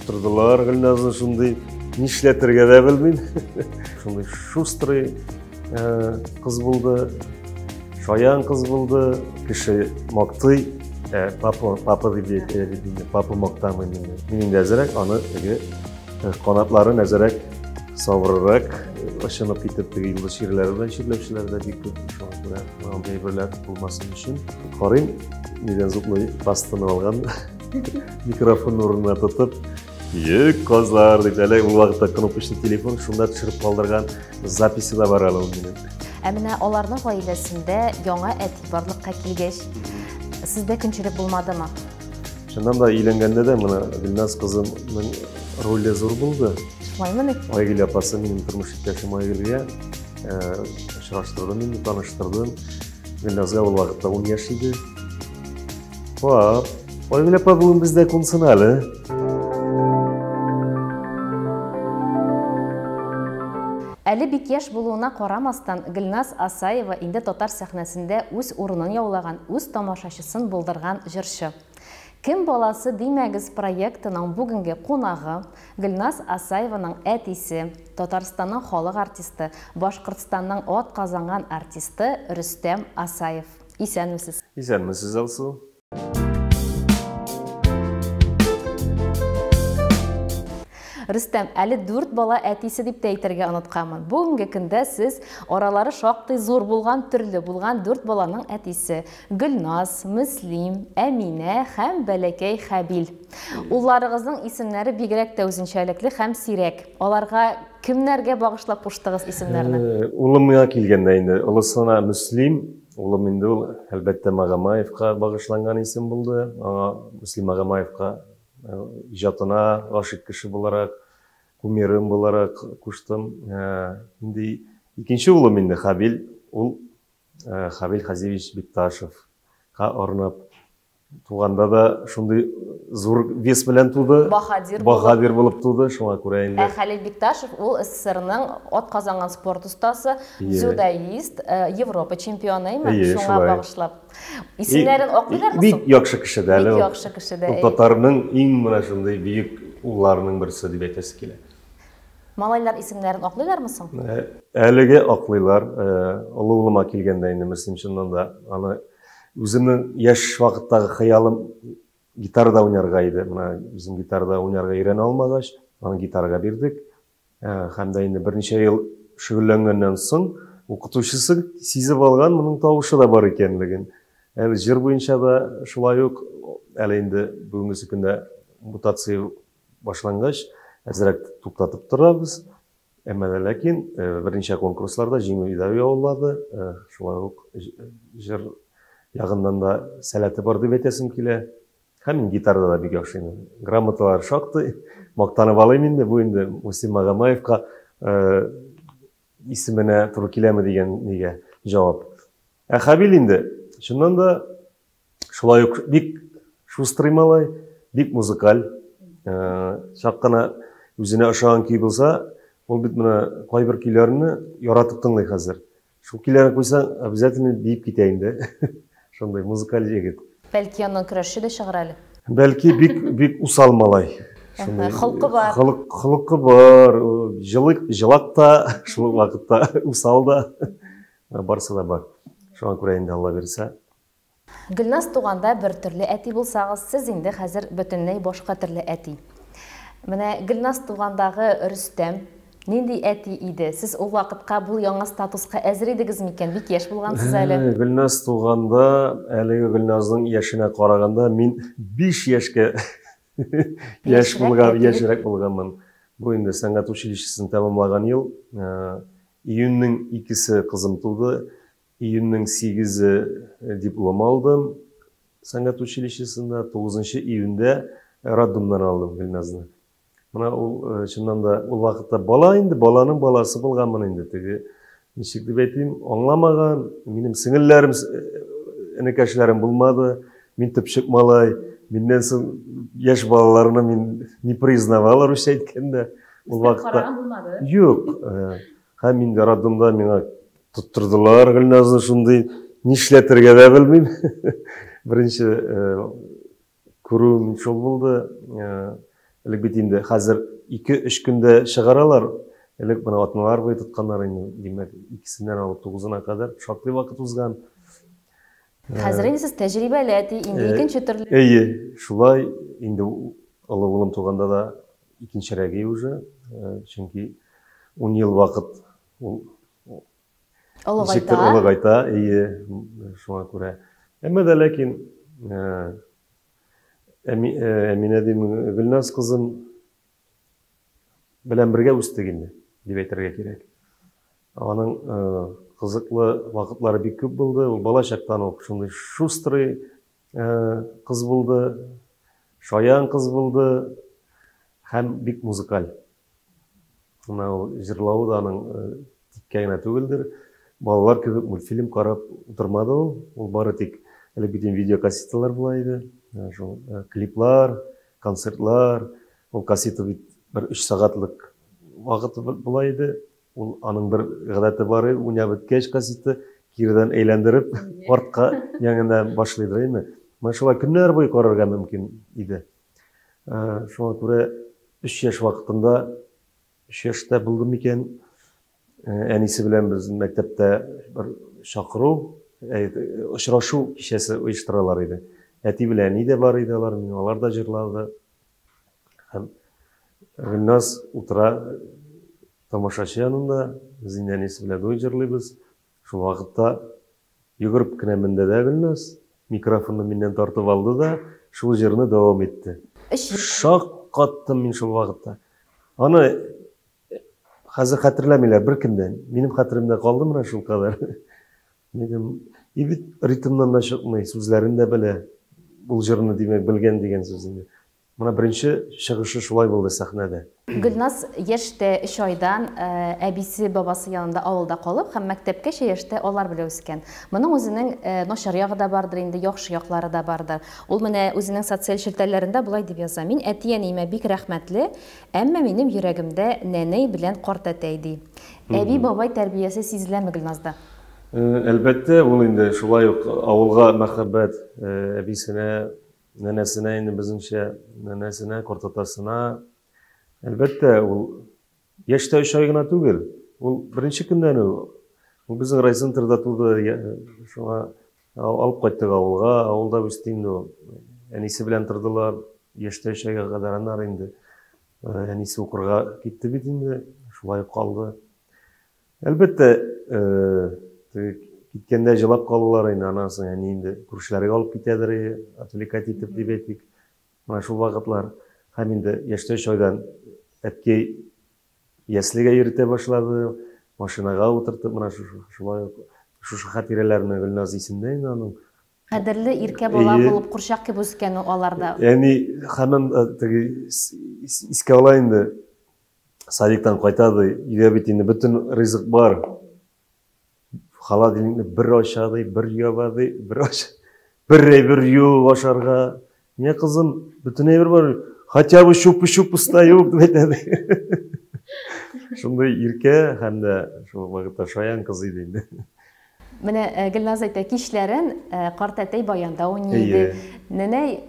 Туттырдылар Гүлназны шундый нишләтергә дә белмим. Шундый шустрый кыз булды, шаян кыз булды, кеше мактый, папа дип папа мактамый мине. Минем дә әзрәк аны канатларын әзрәк савырырак, ышанып китеп теге йолдыз ширләре белән ширләүчеләр дә бик күп. Шуңа күрә андый берләр булмасын өчен карыйм, нидән зуплый бастыны алган. Микрофон урынына тотып, «Йөк, кызлар!» дип әле ул вакытта кнопочный телефон шунда төшереп калдырган записи да бар әле ул минем. Менә аларның гаиләсендә яңа әти барлыкка килгәч, сездә көнчелек булмадымы? Шуннан да өйләнгәндә дә менә Гөлназ кызымның роле зур булды. Шулаймы? Айгөл апасы минем тормыш иптәшем Айгөлгә очраштырдым, мине таныштырдым. Гөлназга ул вакытта 10 яшь иде. Айгөл апа бүген бездә кунсын әле. Әле бик яшь булуына карамастан, Гөлназ Асаева инде татар сәхнәсендә үз урынын яулаган, үз тамашачысын булдырган җырчы. Кем баласы димәгез проектының бүгенге кунагы Гөлназ Асаеваның әтисе, Татарстанның халык артисты, Башкортстанның ат казанган артисты Рөстәм Асаев. Исәнмесез? Исәнмесез, Алсу. Рөстәм, әле 4 бала әтисе дип тә әйтергә онытканмын. Бүгенге көндә сез аралары шактый зур булган, төрле булган 4 баланың әтисе. Гөлназ, Мөслим, Әминә һәм бәләкәй Хәбил. Улларыгызның исемнәре бигрәк тә үзенчәлекле һәм сирәк. Аларга кемнәргә багышлап куштыгыз исемнәрне? Улымга килгәндә инде, улысына Мөслим, улым инде ул әлбәттә Магомаевка багышланган исем булды. Аңа Мөслим Магомаевка ижатына гашык кеше буларак, кумирым буларак куштым. Инде икенче улым инде Хәбил, ул Хәбил Хазевич Бикташевка арнап туганда да шундый зур вес белән туды. Баһадир булып туды, шуңа күрә инде. Хәлил Бикташев ул СССРның ат казанган спорт устасы, дзюдоист, Европа чемпионы, шуңа багышлап. Исемнәрен аклыйлармы? Бик яхшы кеше дә әле. Бик яхшы кеше дә. Ул татарның иң менә шундый бөек улларының берсе дип әйтәсе килә. Малайлар исемнәрен аклыйлармы соң? Әлеге аклыйлар. Олы улыма килгәндә инде Мөслим чыннан да аны үземнең яшь вакыттагы хыялым гитарада уйнарга иде. Менә үзем гитарада уйнарга өйрәнә алмагач, аны гитарага бирдек. Һәм дә инде берничә ел шөгыльләнгәннән соң укытучысы сизеп алган, моның тавышы да бар икәнлеген. Әле җыр буенча да шулай ук, әле инде бүгенге көндә мутация башлангач, әзрәк туктатып торабыз. Әмма ләкин берничә конкурсларда җиңү дә яулады. Шулай ук җыр ягыннан да сәләте бар дип әйтәсем килә. Һәм гитарада да бик яхшы инде. Грамоталар шактый, мактанып алыйм инде. Бу инде Мөслим Магомаевка исеменә туры киләме дигән нигә җавап. Хәбил инде чыннан да шулай ук бик шустрый малай, бик музыкаль. Чак кына үзенә ошаган көй булса, ул бит менә кайбер көйләрне яратып тыңлый хәзер. Шул көйләрне куйсаң, обязательно дип китә инде. Шундай музыкаль җегет. Бәлки яннан көрәшче дә чыгыр әле. Бәлки бик усал малай. Холкы бар. Холкы бар. Җылак та, шул вакытта усал да. Барсы да бар. Шуңа күрә инде Алла бирсә. Гөлназ туганда бер төрле әти булсагыз, сез инде хәзер бөтенләй башка төрле әти. Менә Гөлназ тугандагы Рөстәм нинди әти иде? Сез ул вакытка бу яңа статуска әзер идегез микән? Бик яшь булгансыз әле. Гөлназ туганда, әлеге Гөлназның яшенә караганда мин 5 яшькә яшьрәк булганмын. Бу инде сәнгать училищесын тәмамлаган ел. Июньнең 2-се кызым туды. Июньнең 8-е диплом алдым. Сәнгать училищесында 9 июньдә роддомнан алдым Гөлназны. Менә ул чыннан да ул вакытта бала инде, баланың баласы булганмын инде. Теге ничек дип әйтим, аңламаган, минем сеңелләрем, энекәшләрем булмады. Мин төпчек малай, миннән соң яшь балаларны мин не признавал, русча әйткәндә. Ул вакытта юк. Һәм инде роддомда миңа туттырдылар Гөлназны шундый нишләтергә дә белмим. Беренче күрүм шул булды. элек бит инде хәзер 2-3 көндә чыгаралар. Элек бына атналар буе тотканнар инде, димәк, 2сеннән алып 9-на кадәр шактый вакыт узган. Хәзер инде сез тәҗрибәле әти, инде икенче төрле. Әйе, шулай инде олы улым туганда да икенчерәге уже, чөнки 10 ел вакыт ул олыгайта, әйе, шуңа күрә. Әмма дә ләкин Әминә дим, Гөлназ кызым белән бергә үстек инде, дип әйтергә кирәк. Аның кызыклы вакытлары бик күп булды. Ул бала чактан ук шундый шустрый кыз булды, шаян кыз булды һәм бик музыкаль. Ул җырлавы да аның тиккә генә түгелдер. Балалар кебек мультфильм карап утырмады ул. Ул бары тик әле бит видеокассеталар була иде. Шул клиплар, концертлар. Ул кассета бит 1-3 сәгатьлек вакыт була иде. Ул аның бер гадәте бар иде, уйнап беткәч кассета кирдән әйләндереп, артка яңадан башлыйдыр инде. Менә шулай көннәр буе карарга мөмкин иде. Шуңа күрә 3 яшь вакытында, 3 яшьтә булдым икән, әнисе белән без мәктәптә бер чакыру, очрашу кичәсе оештыралар иде. Әти белән әни дә бар иделәр, алар да җырлады. Һәм Гөлназ утыра тамашачы янында, без инде әнисе белән дуй җырлыйбыз. Шул вакытта йөгереп кенә менде дә Гөлназ, микрофонны миннән тартып алды да, шул җырны дәвам итте. Шаккаттым мин шул вакытта. Аны хәзер хәтерләмиләр бер кемдән. Минем хәтеремдә калды менә шул кадәр. Минем ритмнан да чыкмый, сүзләрен дә белә. Бул җырны димәк белгән дигән сүз инде. Менә беренче чыгышы шулай булды сәхнәдә. Гөлназ яшьтә 3 айдан әбисе, бабасы янында авылда калып, һәм мәктәпкәчә яшьтә алар белән үскән. Моның үзенең начар ягы да бардыр инде, яхшы яклары да бардыр. Ул менә үзенең социаль челтәрләрендә булай дип яза: "Мин әти-әниемә бик рәхмәтле, әмма минем йөрәгемдә нәнәй белән карт әтәй" ди. Әби, бабай тәрбиясе сизеләме Гөлназда? Әлбәттә, ул инде шулай ук авылга мәхәббәт, әбисенә, нәнәсенә, инде безнеңчә нәнәсенә, картатасына. Әлбәттә, ул яшьтә 3 ай гына түгел. Ул беренче көндән ул безнең райцентрда туды, шуңа алып кайттык авылга, авылда үсте инде ул. Әнисе белән тордылар, яшьтә 3 айга кадәр аннары инде әнисе укырга китте бит инде, шулай калды. Әлбәттә, киткәндә җылап калулар инде, анасын, әни инде күршеләргә алып китәдер, отвлекать итеп дип әйтик. Менә шул вакытлар. Һәм инде яшьтә 3 айдан әткәй яслигә йөртә башлады, машинага утыртып, менә шулай шушы хатирәләрне Гөлназ исендә инде аның. Кадерле иркә бала булып курчак кебек үскән аларда. Яни һәман теге искә ала инде. Садиктан кайтады, өйдә бит инде бөтен ризык бар. Холодильникны бер ачады, бер ябады, бер ю ашарга. Не кызым, бөтен әйбер бар. Хотя бы шуп стою, дип әйтәде. Шундай иркә һәм дә шул вакытта шаян кыз иде инде. Менә Гөлназ әйтә, кичләрен карт әтәй баянда уйный, нәнәй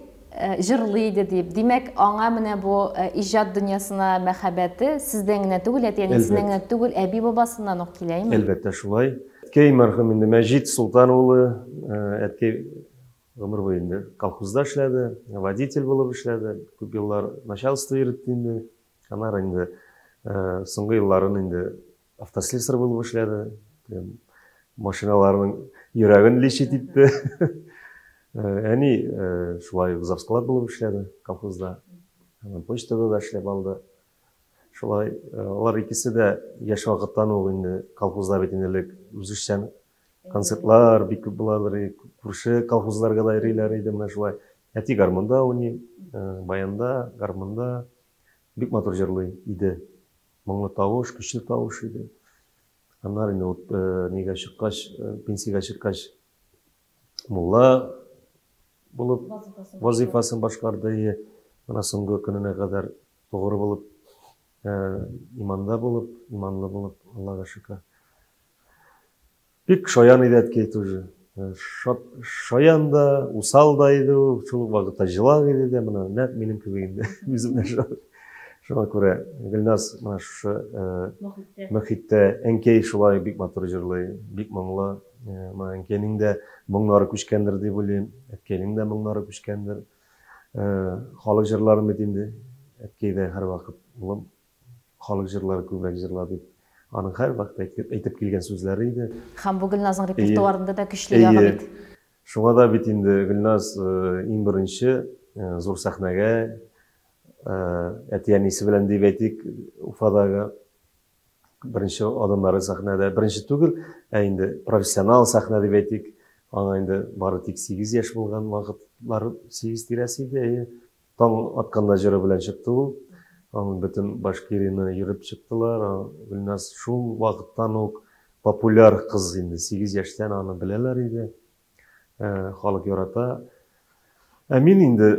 җырлый иде дип. Димәк, аңа менә бу иҗат дөньясына мәхәббәте сездән генә түгел, әтиәнисеннән генә түгел, әби бабасыннан ук киләме? Әлбәттә шулай. Әткәй мәрхүм инде Мәҗит Султан улы, әткәй гомер буе инде колхозда эшләде, водитель булып эшләде, күп еллар начальство йөртте инде. Аннары инде соңгы елларын инде автослесарь булып эшләде. Машиналарның йөрәген лечит итте. Әни шулай завсклад булып эшләде колхозда. Почтада да эшләп алды. Шулай алар икесе дә яшь вакыттан ук инде колхозда бит инде үзешчән концертлар бик күп буладыр, күрше колхозларга да йөриләр иде, менә шулай. Әти гармонда уйный, баянда, гармонда бик матур җырлый иде. Моңлы тавыш, көчле тавыш иде. Аннары инде нигә чыккач, пенсиягә чыккач, мулла булып вазифасын башкарды. Менә соңгы көненә кадәр тугры булып, иманлы булып, Аллага шөкер. Бик шаян иде әткәй тоже. Шаян да, усал да иде, шул вакытта җылак иде дә, менә нәкъ минем кебек инде. Үземнән Шуңа күрә Гөлназ менә шушы мөхиттә әнкәй шулай бик матур җырлый, бик моңлы. Менә әнкәйнең дә моңнары күчкәндер дип уйлыйм, әткәйнең дә моңнары күчкәндер. Халык җырларын бит инде әткәй дә һәрвакыт улым халык җырлары күбрәк җырла дип аның һәрвакыт әйтеп килгән сүзләре иде. Һәм бу Гөлназның репертуарында да көчле ягы бит. Шуңа да бит инде Гөлназ иң беренче зур сәхнәгә әти-әнисе белән дип әйтик, Уфадагы беренче адымнары сәхнәдә, беренче түгел, инде профессионал сәхнә дип әйтик, аңа инде бары тик 8 яшь булган вакытлар, 8 тирәсе иде. Таң атканда җыры белән чыкты ул. Аның бөтен Башкирияны йөреп чыктылар. Гөлназ шул вакыттан ук популяр кыз инде, 8 яшьтән аны беләләр иде. Халык ярата. Мин инде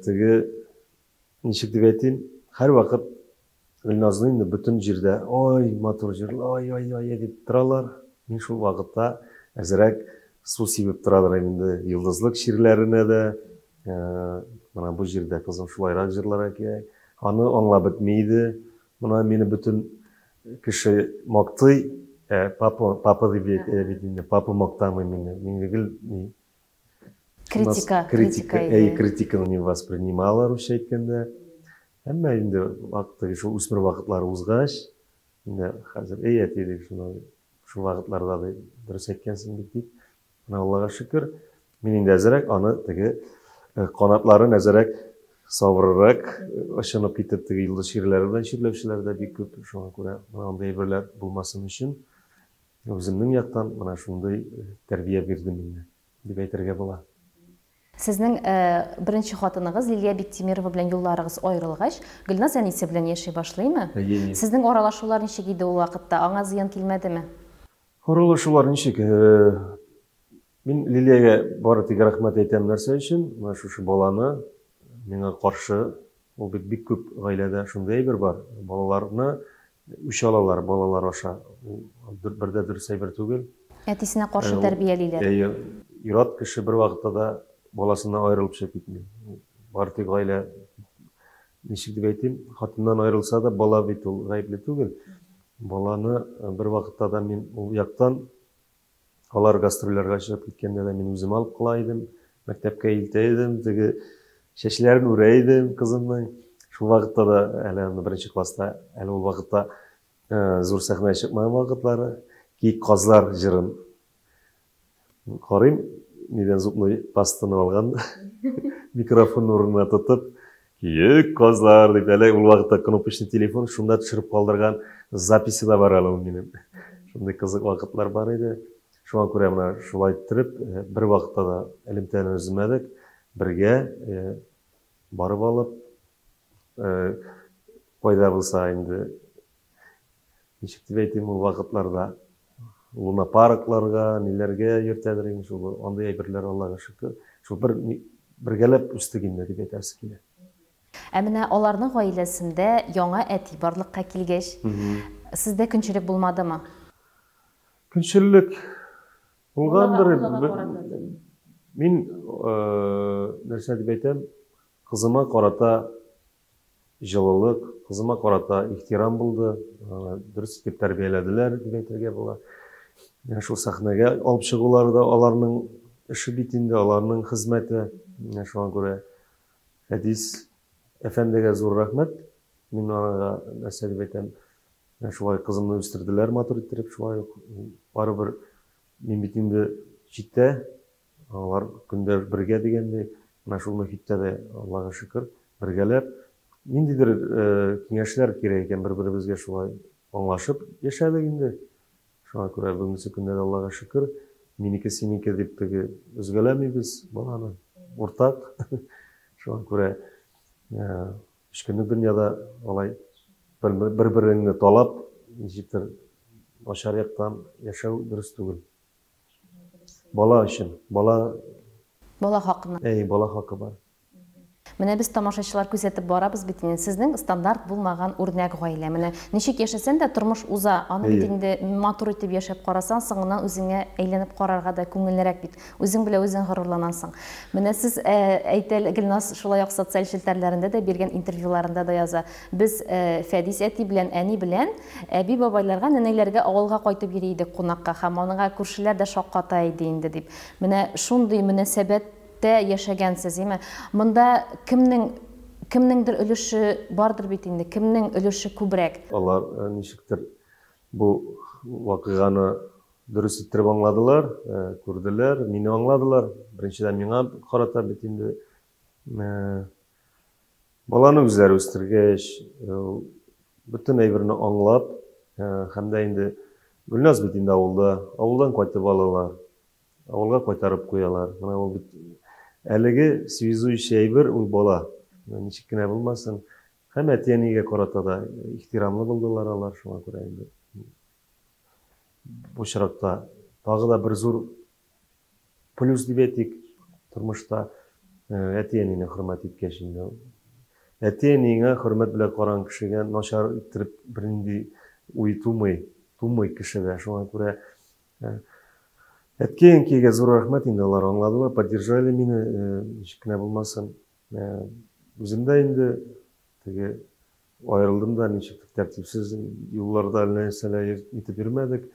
теге ничек дип әйтим, һәрвакыт Гөлназны инде бөтен җирдә ой, матур җырлый, ой дип торалар. Мин шул вакытта әзрәк су сибеп торалар инде йолдызлык ширләренә дә. Менә бу җирдә кызым шулайрак җырларга кирәк. Аны аңлап бетмәйде. Менә мине бөтен кеше мактый, папа дип әйтә, папа мактамый мине. Мине гел критиканы не воспринимала русча әйткәндә. Әмма инде вакыты шул үсмер вакытлары узгач, инде хәзер әти дип шул вакытларда дөрес әйткәнсең дип. Менә Аллага шөкер, мин инде әзрәк аны теге канатларын әзрәк савыррак ачынып китеп теге йолдыз ширләре белән ширләүчеләр дә бик күп. Шуңа күрә андый әйберләр булмасын өчен үземнең яктан менә шундый тәрбия бирдем инде дип әйтергә була. Сезнең беренче хатыныгыз Лилия Биктимирова белән юлларыгыз аерылгач, Гөлназ әнисе белән яши башлыймы? Сезнең аралашулар ничек иде ул вакытта? Аңа зыян килмәдеме? Аралашулар ничек? Мин Лилиягә бары тик рәхмәт әйтәм нәрсә өчен? Менә шушы баланы миңа каршы ул бик күп гаиләдә шундый әйбер бар. Балаларны үч алалар, балалар аша. Бердә дөрес әйбер түгел. Әтисенә каршы тәрбиялиләр. Ират кеше бер вакытта да баласыннан аерылып чыгып китми. Бары тик гаилә ничек дип әйтим, хатыннан аерылса да бала бит ул гаепле түгел. Баланы бер вакытта да мин ул яктан алар гастрольләргә чыгып киткәндә дә мин үзем алып кыла идем, мәктәпкә илтә идем, теге чәчләрен үрә идем кызымның. Шул вакытта да әле беренче класста, әле ул вакытта зур сәхнәгә чыкмаган вакытлары, Киек казлар җырын карыйм, нидән зубной пастаны алган, микрофон урынына тотып, Киек казлар дип, әле ул вакытта кнопочный телефон шунда төшереп калдырган записи да бар әле минем. Шундый кызык вакытлар бар иде. Шуңа күрә менә шулай иттереп, бер вакытта да элемтәне өзмәдек, бергә барып алып, кайда булса инде ничек дип әйтим, ул вакытларда Луна паркларга, ниләргә йөртәдер инде шул, андый әйберләр Аллага шөкер. Шул бергәләп үстек инде дип әйтәсе килә. Менә аларның гаиләсендә яңа әти барлыкка килгәч, сездә көнчелек булмадымы? Көнчелек булгандыр. Мин нәрсә дип әйтәм, кызыма карата җылылык, кызыма карата ихтирам булды. Дөрес итеп тәрбияләделәр дип әйтергә була. Шул сәхнәгә алып чыгулары да аларның эше бит инде, аларның хезмәте. Шуңа күрә Хәдис әфәндегә зур рәхмәт. Мин аңа нәрсә дип әйтәм, шулай кызымны үстерделәр матур иттереп, шулай барыбер мин бит инде читтә, алар көндәр бергә дигәндәй, менә шул мөхиттә дә Аллага шөкер, бергәләп ниндидер киңәшләр кирәк икән бер-беребезгә шулай аңлашып яшәдек инде. Шуңа күрә бүгенге көндә дә Аллага шөкер, минеке синеке дип теге үзгәләмибез баланы, уртак. Шуңа күрә өч көнлек дөньяда алай бер-береңне талап, ничектер начар яктан яшәү дөрес түгел. Бала өчен, бала хакына. Бала хакы бар. Менә без тамашачылар күзәтеп барабыз бит инде. Сезнең стандарт булмаган үрнәк гаилә. Менә ничек яшәсәң дә тормыш уза. Аны бит инде матур итеп яшәп карасаң, соңыннан үзеңә әйләнеп карарга да күңеллерәк бит. Үзең белән үзең горурланасың. Менә сез Гөлназ шулай ук социаль челтәрләрендә дә биргән интервьюларында да яза. Без Фәдис әти белән әни белән әби бабайларга, нәнәйләргә авылга кайтып йөри идек кунакка, һәм аныңа күршеләр дә шакката иде инде дип. Менә шундый мөнәсәбәттә яшәгәнсез, име? Монда кемнеңдер өлеше бардыр бит инде, кемнең өлеше күбрәк? Алар ничектер бу вакыйганы дөрес иттереп аңладылар, күрделәр, мине аңладылар. Беренчедән миңа карата бит инде баланы үзләре үстергәч, бөтен әйберне аңлап, һәм дә инде Гөлназ бит инде авылдан кайтып алалар, авылга кайтарып куялар. Менә ул бит әлеге связующий әйбер ул бала. Ничек кенә булмасын, һәм әти-әнигә карата да ихтирамлы булдылар алар, шуңа күрә инде. Бу чиракта тагы да бер зур плюс дип әйтик, тормышта әти-әнине хөрмәт иткәч инде. Әти-әнигә хөрмәт белән караган кешегә начар иттереп бернинди уй тумый кешегә. Шуңа күрә әткәй-әнкәйгә зур рәхмәт инде, алар аңладылар, поддержали мине, ничек кенә булмасын. Үзем дә инде теге аерылдым да, ничек тәртипсез юлларда нәрсәләр итеп йөрмәдек.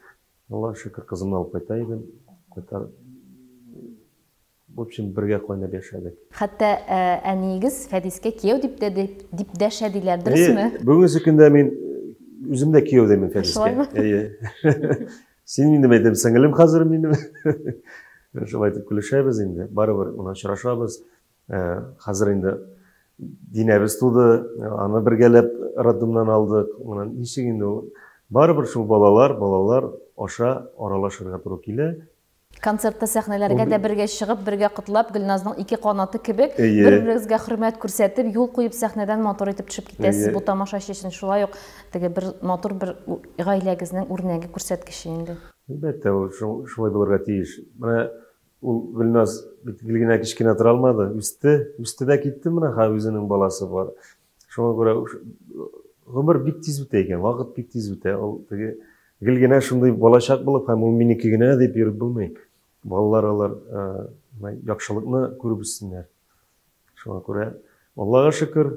Аллаһка шөкер, кызымны алып кайта идем. В общем, бергә кайнап яшәдек. Хәтта әнигез Фәдискә кияү дип дәшәдиләр, дөресме? Бүгенге көндә мин үзем дә кияү диммен Фәдискә. Син инде әйтәм, сеңелем хәзер минем. Шулай итеп көлешәбез инде. Барыбер уна очрашабыз. Хәзер инде динәбез туды, аны бергәләп роддомнан алдык. Менә ничек инде ул барыбер шул балалар аша аралашырга туры килә. Концертта сәхнәләргә дә бергә чыгып, бергә котлап, Гөлназның ике канаты кебек, бер-берегезгә хөрмәт күрсәтеп, юл куеп сәхнәдән матур итеп төшеп китәсез. Бу тамашачы өчен шулай ук теге бер матур бер гаиләгезнең үрнәге күрсәткече инде. Әлбәттә, ул шулай булырга тиеш. Менә ул Гөлназ бит генә кичкенә тора алмады, үсте дә китте, менә һәм үзенең баласы бар. Шуңа күрә гомер бик тиз үтә икән, вакыт бик тиз үтә. Ул теге генә шундый балачак булып, һәм ул минеке генә дип йөреп булмый. Балалар алар яхшылыкны күреп үссеннәр. Шуңа күрә Аллаһка шөкер,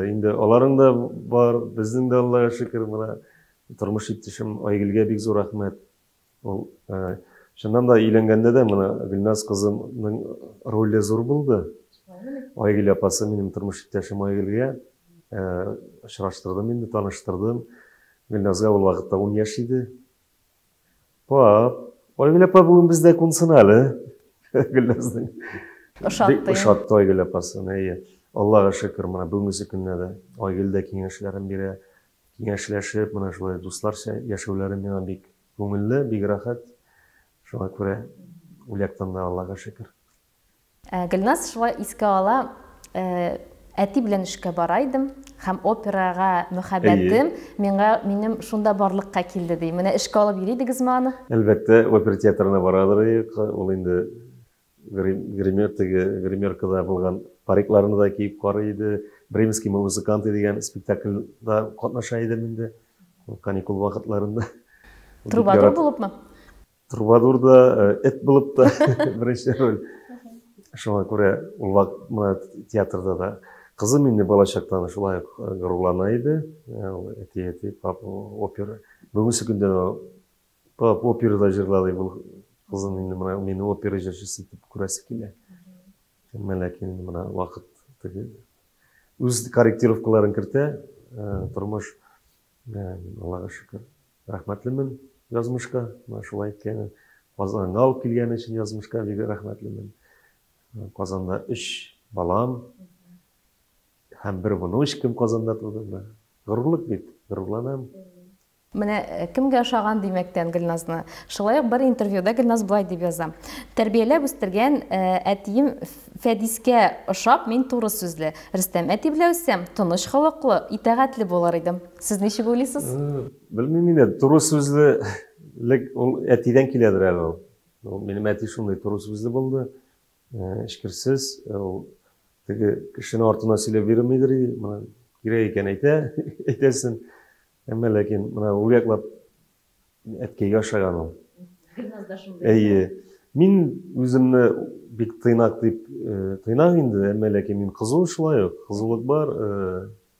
инде аларның да бар, безнең дә Аллаһка шөкер, менә тормыш иптәшем Айгөлгә бик зур рәхмәт. Ул шуннан да өйләнгәндә дә менә Гөлназ кызымның роле зур булды. Айгөл апасы минем тормыш иптәшем Айгөлгә очраштырдым, инде таныштырдым. Гөлназга ул вакытта 10 яшь иде. Пап, Айгөл апа бүген бездә кунсын әле. Гөлназның. Ошатты Айгөл апасын. Аллаһка шөкер, менә бүгенге көндә дә Айгөл дә киңәшләрен бирә. Киңәшләшеп, менә шулай дусларча яшәүләре миңа бик күңелле, бик рәхәт. Шуңа күрә ул яктан да Аллаһка шөкер. Гөлназ шулай искә ала, әти белән эшкә бара идем, һәм операга мөхәббәтем минем шунда барлыкка килде ди. Менә эшкә алып йөридегезме аны? Әлбәттә, опера театрына барадыр. Ул инде гримеркада булган парикларны да киеп карый иде. Бременский музыканты дигән спектакльдә катнаша иде инде. Каникул вакытларында. Трубадур булыпмы? Трубадур да, эт булып та беренче роль. Шуңа күрә ул театрда да кызым инде балачактан шулай горурлана иде. Әти, пап, опера. Бүгенге көндә пап операда җырлады бу кызым инде менә мине опера җырчысы итеп күрәсе килә. Ләкин менә вакыт теге үз корректировкаларын кертә, тормыш Аллаһка шөкер. Рәхмәтлемен язмышка, менә шулай икән. Казанга алып килгән өчен язмышка бик рәхмәтлемен. Казанда 3 балам һәм бер внучкам Казанда туды. Горурлык бит, горурланам. Менә кемгә ошаган димәктән Гөлназны. Шулай ук бер интервьюда Гөлназ булай дип яза. Тәрбияләп үстергән әтием Фәдискә ошап, мин туры сүзле. Рөстәм әти белән үссәм, тыныч холыклы, итәгатьле булар идем. Сез ничек уйлыйсыз? Белмим инде, туры сүзле ул әтидән киләдер әле ул. Минем әти шундый туры сүзле булды. Эшкерсез, ул теге кешенең артына сөйләп бирмидер, моны кирәк икән әйтәсең. Әмма ләкин моны ул яклап әткәйгә ошаган ул. Әйе. Мин үземне бик тыйнак дип тыйнак инде, әмма ләкин мин кызу шулай ук, кызулык бар.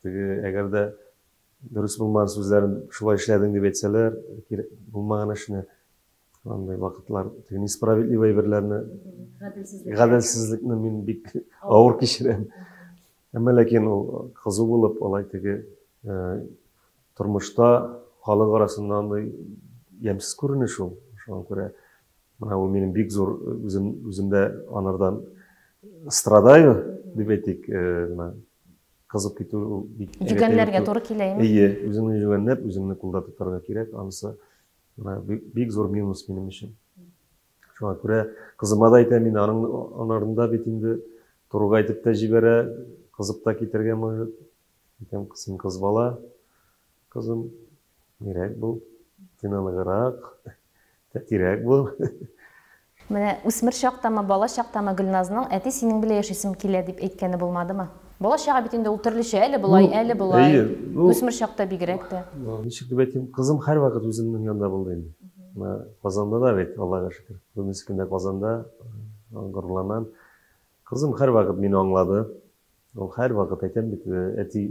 Теге әгәр дә дөрес булмаган сүзләрен шулай эшләдең дип әйтсәләр, булмаган эшне андай вакытлар, теге несправедливый әйберләрне, гаделсезлекне мин бик авыр кичерәм. Әмма ләкин ул кызу булып, алай теге тормышта халык арасында андай ямьсез күренеш ул. Шуңа күрә менә ул минем бик зур үземдә анардан страдаю дип әйтик, кызып китү бик Жүгәнләргә туры киләме? Әйе, үзеңне жүгәнләп, үзеңне кулда тотарга кирәк. Анысы бик зур минус минем өчен. Шуңа күрә кызыма да әйтәм, мин анарында бит инде турыга әйтеп тә җибәрә, кызып та китәргә может. Әйтәм, син кыз бала, кызым, нирәк бул, тыйнаныграк, тәтирәк бул. Менә үсмер чактамы, бала чактамы Гөлназның әти синең белән яшисем килә дип әйткәне булмадымы? Бала чага бит инде ул төрлечә, әле булай, әле булай. Үсмер чакта бигрәк тә. Ничек дип әйтим, кызым һәрвакыт үземнең янында булды инде. Менә Казанда да бит, Аллага шөкер. Күбесе көндә Казанда горурланам. Кызым һәрвакыт мине аңлады. Ул һәрвакыт әйтәм бит, әти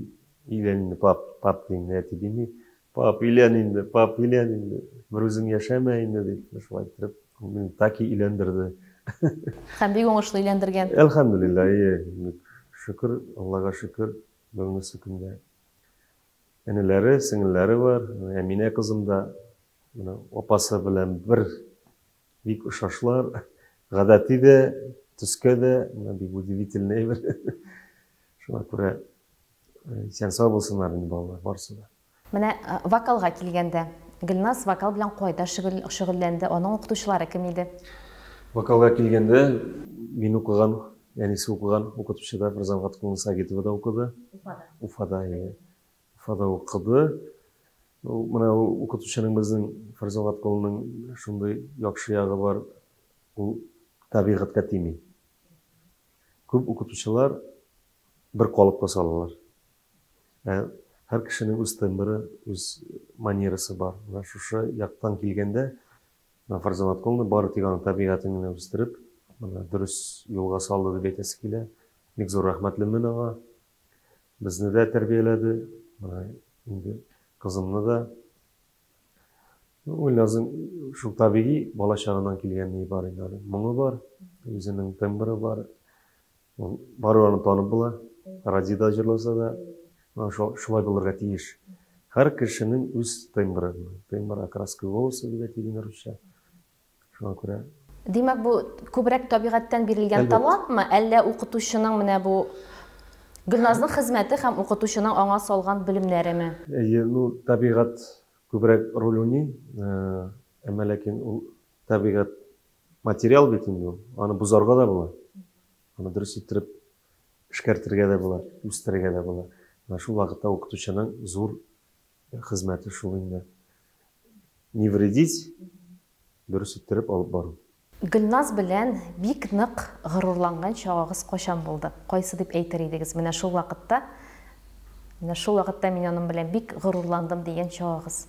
илән инде, пап дигән әти дими. Пап илән инде, пап илән инде. Бер үзең яшәмә инде дип шулай итеп, мине таки иләндерде. Һәм бик уңышлы иләндергән. Әлхәмдүлиллаһ, шөкер, Аллага шөкер, бүгенге көндә. Әниләре, сеңелләре бар. Әминә кызым да апасы белән бер бик ошашлар. Гадәти дә, төскә дә, бик удивительный бер. Шуңа күрә исән сау булсыннар инде балалар барысы да. Менә вокалга килгәндә, Гөлназ вокал белән кайда шөгыльләнде? Аның укытучылары кем иде? Вокалга килгәндә, мин укыган, әнисе укыган укытучыда Фарзанат Сагитова укыды. Уфада укыды. Менә укытучының безнең Фарзанат Кулның шундый яхшы ягы бар, ул табигатькә тими. Күп укытучылар бер калыпка салалар. Һәр кешенең үз тембры, үз манерасы бар. Менә шушы яктан килгәндә, Фарзанат Кулны бары тик аның табигатын гына үстереп, менә дөрес юлга салды дип әйтәсе килә. Бик зур рәхмәтлемен аңа. Безне дә тәрбияләде. Менә инде кызымны да. Уйлазым, шул табигый бала чагыннан килгән ни бар инде. Моңы бар, үзенең тембры бар. Бары аны танып була. Радиода җырласа да, шулай булырга тиеш. Һәр кешенең үз тембры, тембр окраска голоса дип әйтелгән русча. Шуңа күрә. Димәк, бу күбрәк табигатьтән бирелгән талантмы, әллә укытучының менә бу Гөлназның хезмәте һәм укытучының аңа салган белемнәреме? Табигат күбрәк роль уйный, әмма ләкин ул табигат материал бит инде, аны бузарга да була. Аны дөрес иттереп эшкәртергә дә була, үстерергә дә була. Шул вакытта укытучының зур хезмәте шул инде. Не вредить, дөрес иттереп алып бару. Гөлназ белән бик нык горурланган чагыгыз кайчан булды? Кайсы дип әйтер идегез? Менә шул вакытта мин аның белән бик горурландым дигән чагыгыз.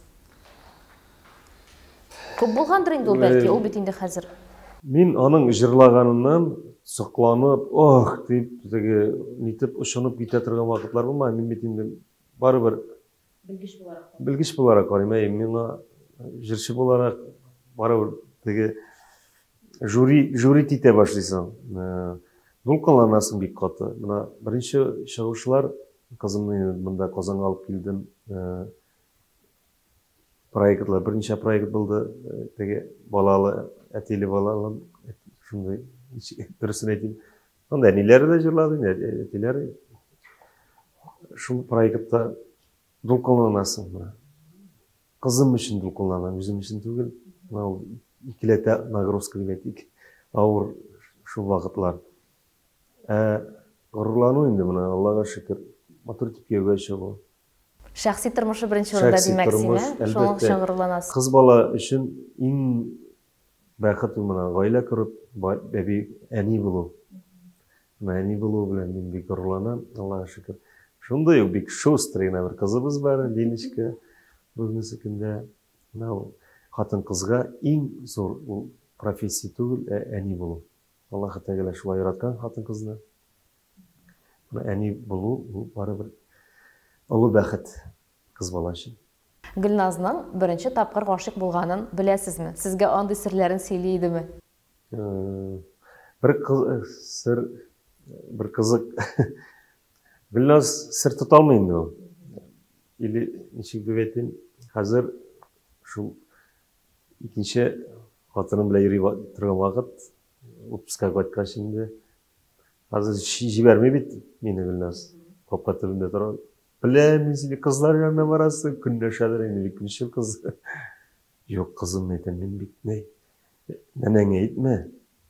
Күп булгандыр инде ул бәлки, ул бит инде хәзер. Мин аның җырлаганыннан сокланып, ох, дип, теге нитеп ошонып китә торган вакытлар булмады. Мин бит инде барыбер белгеч буларак карыйм, миңа җырчы буларак барыбер теге жюри титә башлыйсың. Дулкынланасың бик каты. Менә беренче чыгышлар кызымны монда Казанга алып килдем. Проектлар, беренче проект булды. Теге балалы, әтиле балалы, шундый дөресен әйтим. Анда әниләре дә җырлады, әтиләре. Шул проектта дулкынланасың. Кызым өчен дулкынланам, үзем өчен түгел. Ул икеләтә нагрузка дип әйтик. Авыр шул вакытлар. Горурлану инде менә, Аллага шөкер, матур итеп кияүгә чыгу. Шәхси тормышы беренче урында димәксеме? Шуның өчен горурланасыз. Кыз бала өчен иң бәхет менә гаилә корып, бәби әни булу. мәни болу белән мин бик горурланам, Аллага шөкер. Шундай ук бик шустрый гына бер кызыбыз бар, Леночка. Бүгенге көндә мынау хатын-кызга иң зур ул профессия түгел, әни булу. Аллаһ Тәгалә шулай яраткан хатын-кызны. Әни булу ул барыбер олы бәхет кыз бала өчен. Гөлназның беренче тапкыр гашык булганын беләсезме? Сезгә андый серләрен сөйли идеме? Бер кызык. Гөлназ сер тота алмый инде ул. Или ничек дип әйтим, хәзер шул икенче хатыным белән йөри торган вакыт, отпускка кайткач инде, хәзер җибәрми бит мине Гөлназ. Капка төбендә тора. Беләм, син кызлар янына барасың, көнләшәләр инде, икенче кыз. Юк, кызым, әйтәм, мин бит нәнәңә әйтмә.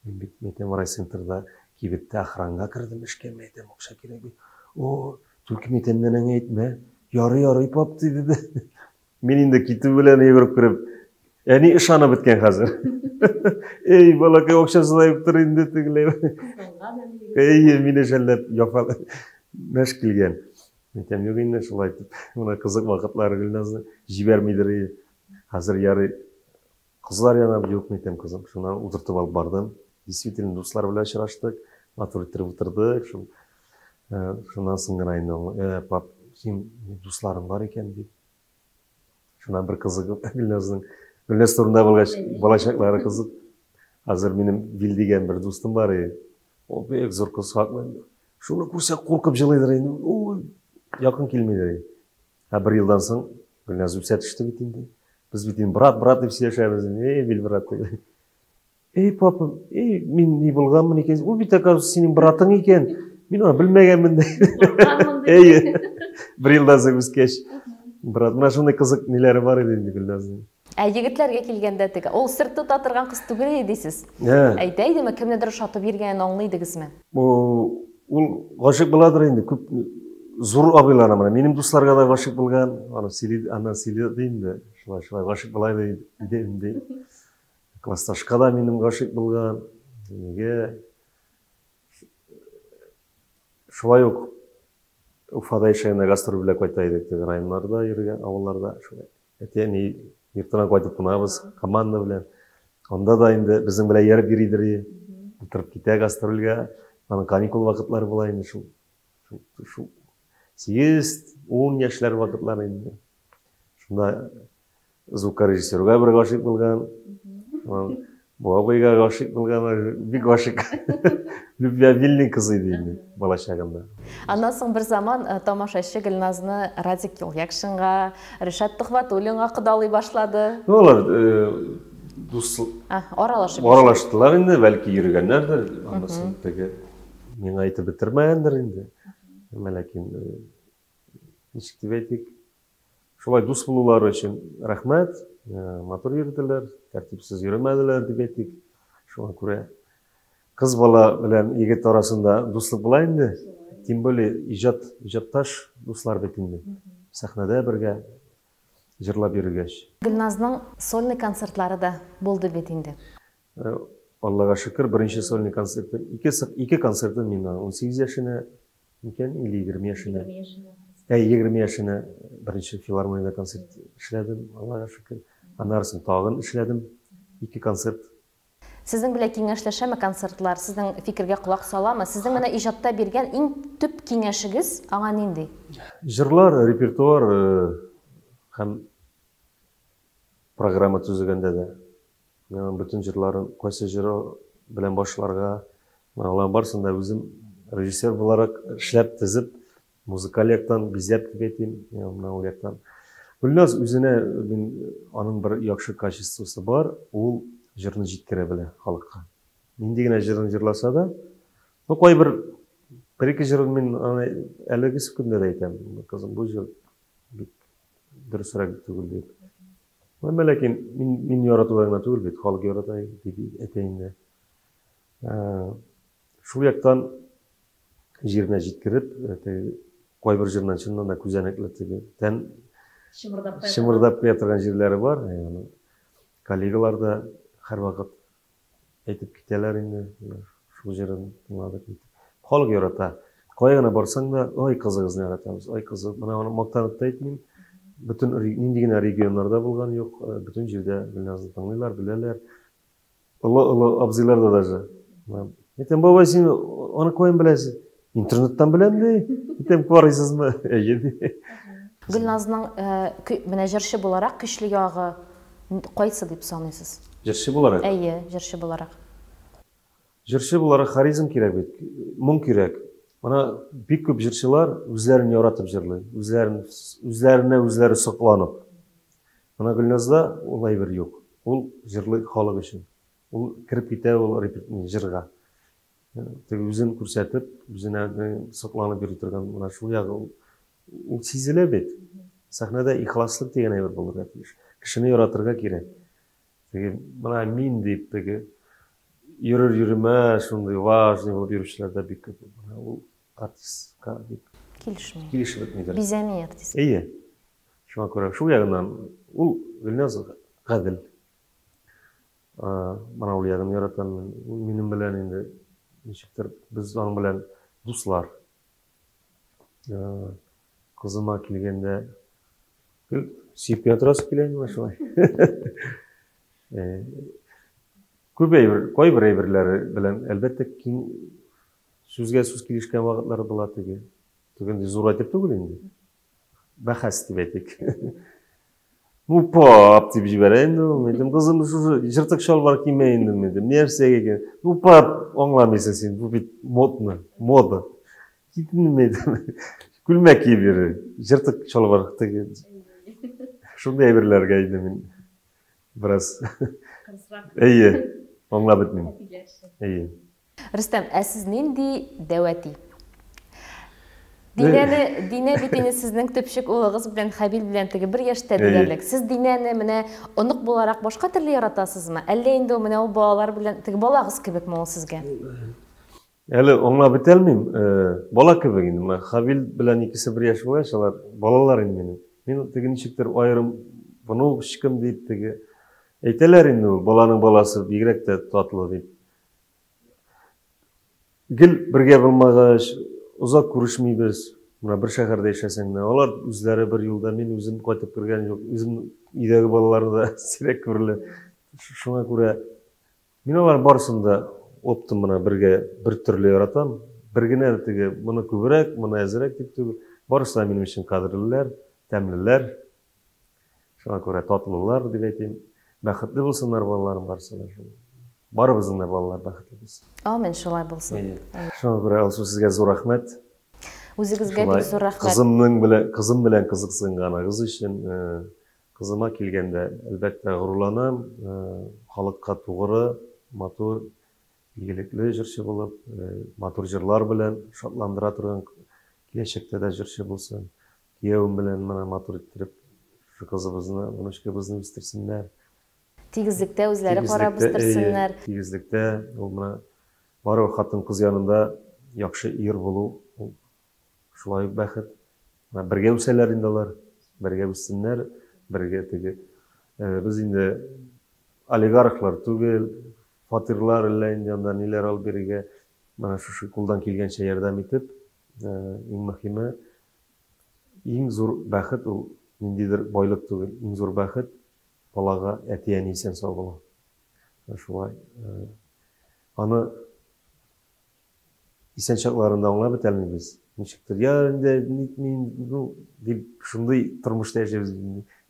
Мин бит әйтәм, райцентрда кибеттә охранга кердем, эшкә әйтәм, акча кирәк бит. О, түлке әйтәм, нәнәңә әйтмә. Ярый, пап диде. Мин инде китү белән йөгереп кереп, әни ышанып беткән хәзер. Эй, балакай, акчасы да юктыр инде тегеләй. Эй, мине шәлләп, яфа мәш килгән. Әйтәм, юк инде шулай итеп, моны кызык вакытлары Гөлназны җибәрмидер. Хәзер ярый кызлар янына юк әйтәм, кызым. Шуннан утыртып алып бардым. Действительно, дуслар белән очраштык, матур итеп утырдык. Шуннан соң гына инде, пап, син дусларың бар икән дип. Шуннан бер кызык Гөлназның, Гөлназ турында балачаклары кызык. Хәзер минем Вил дигән бер дустым бар иде. Ул бик зур кыз хакмы. Шуны күрсә куркып җылыйдыр инде. Ой, якын килмидер. Бер елдан соң Гөлназ үсә төште бит инде. Без бит инде брат дип сөйләшәбез. Вил брат. Эй, папа, мин ни булганмын икән? Ул бит оказывается синең братың икән. Мин аны белмәгәнмен ди. Бер елдан соң үскәч, брат, менә шундый кызык ниләре бар иде инде Гөлназның. Егетләргә килгәндә теге, ул сер тота торган кыз түгел дисез. Әйтә идеме, кемнедер шатып йөргәнен аңлыйдыгызмы? Ул гашык буладыр инде, күп зур абыйлар менә. Минем дусларга да гашык булган, аны сөйли инде. Шулай гашык булай инде. Классташка да минем гашык булган. Нигә? Шулай ук Уфада яшәгәндә гастроль белән кайта идек, районнарда йөргән, авылларда шулай. Әтәни йортына кайтып кунабыз, команда белән. Анда да инде безнең белән йөреп йөридер. Утырып китә гастрольгә. Аның каникул вакытлары була инде шул 8-10 яшьләр вакытлары инде. Шунда звукорежиссерга бер гашык булган. Бу абыйга гашык булган, бик гашык. Любвеобильный кыз иде инде бала чагында. Аннан соң бер заман тамашачы Гөлназны Радик Юлъякшинга, Ришат Тухватуллинга кыдалый башлады. Олар аралаштылар инде, бәлки йөргәннәрдер. Анысы теге миңа әйтеп бетермәгәндер инде. Ләкин ничек дип әйтик, шулай дус булулары өчен рәхмәт. Матур йөрделәр, тәртипсез йөрмәделәр дип әйтик. Шуңа күрә кыз бала белән егет арасында дуслык була инде. Тем более иҗатташ дуслар бит инде. Сәхнәдә бергә җырлап йөргәч. Гөлназның сольный концертлары да булды бит инде. Аллага шөкер, беренче сольный концерты, ике концерты мин 18 яшенә икән, или 20 яшенә. 20 яшенә беренче филармониядә концерт эшләдем, Аллага шөкер. Аннан соң тагын эшләдем, 2 концерт. Сезнең белән киңәшләшәме концертлар? Сезнең фикергә кулак саламы? Сезнең менә иҗатта биргән иң төп киңәшегез аңа нинди? Җырлар, репертуар һәм программа төзегәндә дә. Bütün җырларын кайсы җыры белән башларга, алар барсында үзем режиссер буларак эшләп тизеп, музыкаль яктан бизәп дип әйтим, ул яктан. Гөлназ үзенә аның бер яхшы качествосы бар, ул җырны җиткерә белә халыкка. Нинди генә җырын җырласа да, кайбер бер-ике җырын мин әлеге секундда да әйтәм, кызым, бу җыр бик дөресрәк түгел дип. Ләкин мин яратудан гына түгел бит, халык ярата дип әйтәм инде. Шул яктан җиренә җиткереп, кайбер җырнан чыннан да күзәнәкле теге тән шымырдап куя торган җирләре бар. Коллегалар да һәр вакыт әйтеп китәләр инде, шул җырын тыңладык. халық ярата. Кая гына барсаң да, ой кызыгызны яратабыз, ой кызык. Мына аны мактанып та әйтмим. Бүтін нинди генә регионнарда булган юк, бүтін җирдә Гөлназны тыңлыйлар, беләләр. Олы абзыйлар да даже. Әйтәм, бабай, син аны каян беләсең? Интернеттан беләм ди. Әйтәм, карыйсызмы? Әйе. Гөлназның менә җырчы буларак көчле ягы кайсы дип саныйсыз? Җырчы буларак. Әйе, җырчы буларак. Җырчы буларак харизм кирәк бит, моң кирәк. Ана бик күп җырчылар үзләрен яратып җырлый, үзләренә үзләре сокланып. Ана Гөлназда улай бер юк. Ул җырлый халык өчен. Ул кирип китә ул җырга. Теге үзен күрсәтеп, үзенә сокланып йөри торган мына шул ягы ул сизелә бит. Сәхнәдә ихласлык дигән әйбер булырга тиеш. Кешене яратырга кирәк. Теге мына мин дип теге йөрер-йөрмә шундый важный булып йөрүчеләрдә бик күп. Ул артистка дип килешеп бетмидер. Бизәми артист. Әйе. Шуңа күрә шул ягыннан ул Гөлназ гадел. Мана ул ягын яратам. Ул минем белән инде ничектер без аның белән дуслар. Кызыма килгәндә сөйп ятырасы килә инде шулай. Кайбер әйберләре белән әлбәттә киң сүзгә сүз килешкән вакытлар була теге. Түгенде зур әйтеп түгел инде. Бәхәс дип әйтик. Ну пап дип җибәрә инде. Мен кызым шушы җыртык шалбар кимә инде мен. Нәрсәгә икән? Ну пап аңламыйсың син. Бу бит мода. Китенме. Күлмәк кибере. Җыртык шалбар теге. Шундай әйберләргә инде мин бераз. Әйе. Аңлап бетмим. Әйе. Рөстәм, сез нинди дәвәти? Динә бит инде сезнең төпчек улыгыз белән Хәбил белән теге бер яшьтә диярлек. Сез Динәне менә онык буларак башка төрле яратасызмы? Әллә инде менә ул балалар белән теге балагыз кебекме ул сезгә? Әле аңлап бетә алмыйм. Бала кебек инде. Менә Хәбил белән икесе бер яшь булгач, алар балалар инде минем. Мин теге ничектер аерым буны һичкем дип теге әйтәләр инде ул баланың баласы бигрәк тә татлы дип. Гел бергә булмагач, узак күрешмибез. Менә бер шәһәрдә яшәсәң дә, алар үзләре бер юлда, мин үзем кайтып кергән юк. Үзем өйдәге балаларны да сирәк күрелә. Шуңа күрә мин алар барысын да оптым менә бергә бер төрле яратам. Бер генә теге моны күбрәк, моны әзрәк дип түгел. Барысы да минем өчен кадерлеләр, тәмлеләр. Шуңа күрә татлылар дип әйтим. Бәхетле булсыннар балаларым барысы да. Барыбызның да балалар бәхетле булсын. Амин, шулай булсын. Шуңа күрә алсу сезгә зур рәхмәт. Үзегезгә бик зур рәхмәт. Кызым белән кызыксынганыгыз өчен кызыма килгәндә әлбәттә горурланам. Халыкка тугры, матур, игелекле җырчы булып, матур җырлар белән шатландыра торган киләчәктә дә җырчы булсын. Киявем белән менә матур иттереп шу кызыбызны, унычкыбызны үстерсеннәр. Тигезлектә үзләре карап үстерсеннәр. Тигезлектә ул менә бары хатын-кыз янында яхшы ир булу шулай бәхет. Бергә үсәләр инде алар, бергә үссеннәр, бергә теге. Без инде олигархлар түгел, фатирлар әллә инде анда ниләр алып бирергә, менә шушы кулдан килгәнчә ярдәм итеп, иң мөһиме, иң зур бәхет ул ниндидер байлык түгел, иң зур бәхет балага әти-әни исән сау булу. Шулай. Аны исән чакларында аңлап бетә алмыйбыз. Ничектер, я инде мин дип шундый тормышта яшәбез.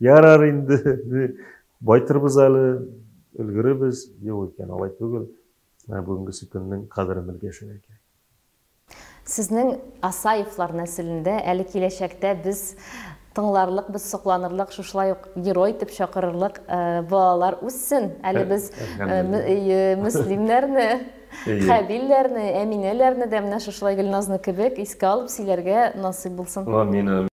Ярар инде, байтырбыз әле, өлгеребез, юк икән, алай түгел. Бүгенге көннең кадерен белгән кирәк. Сезнең Асаевлар нәселендә әле киләчәктә без тыңларлык, без сокланырлык, шушылай ук герой итеп чакырырлык балалар үссен. Әле без мөслимнәрне, Хәбилләрне, Әминәләрне дә менә шушылай Гөлназны кебек искә алып сөйләргә насыйп булсын. Амин.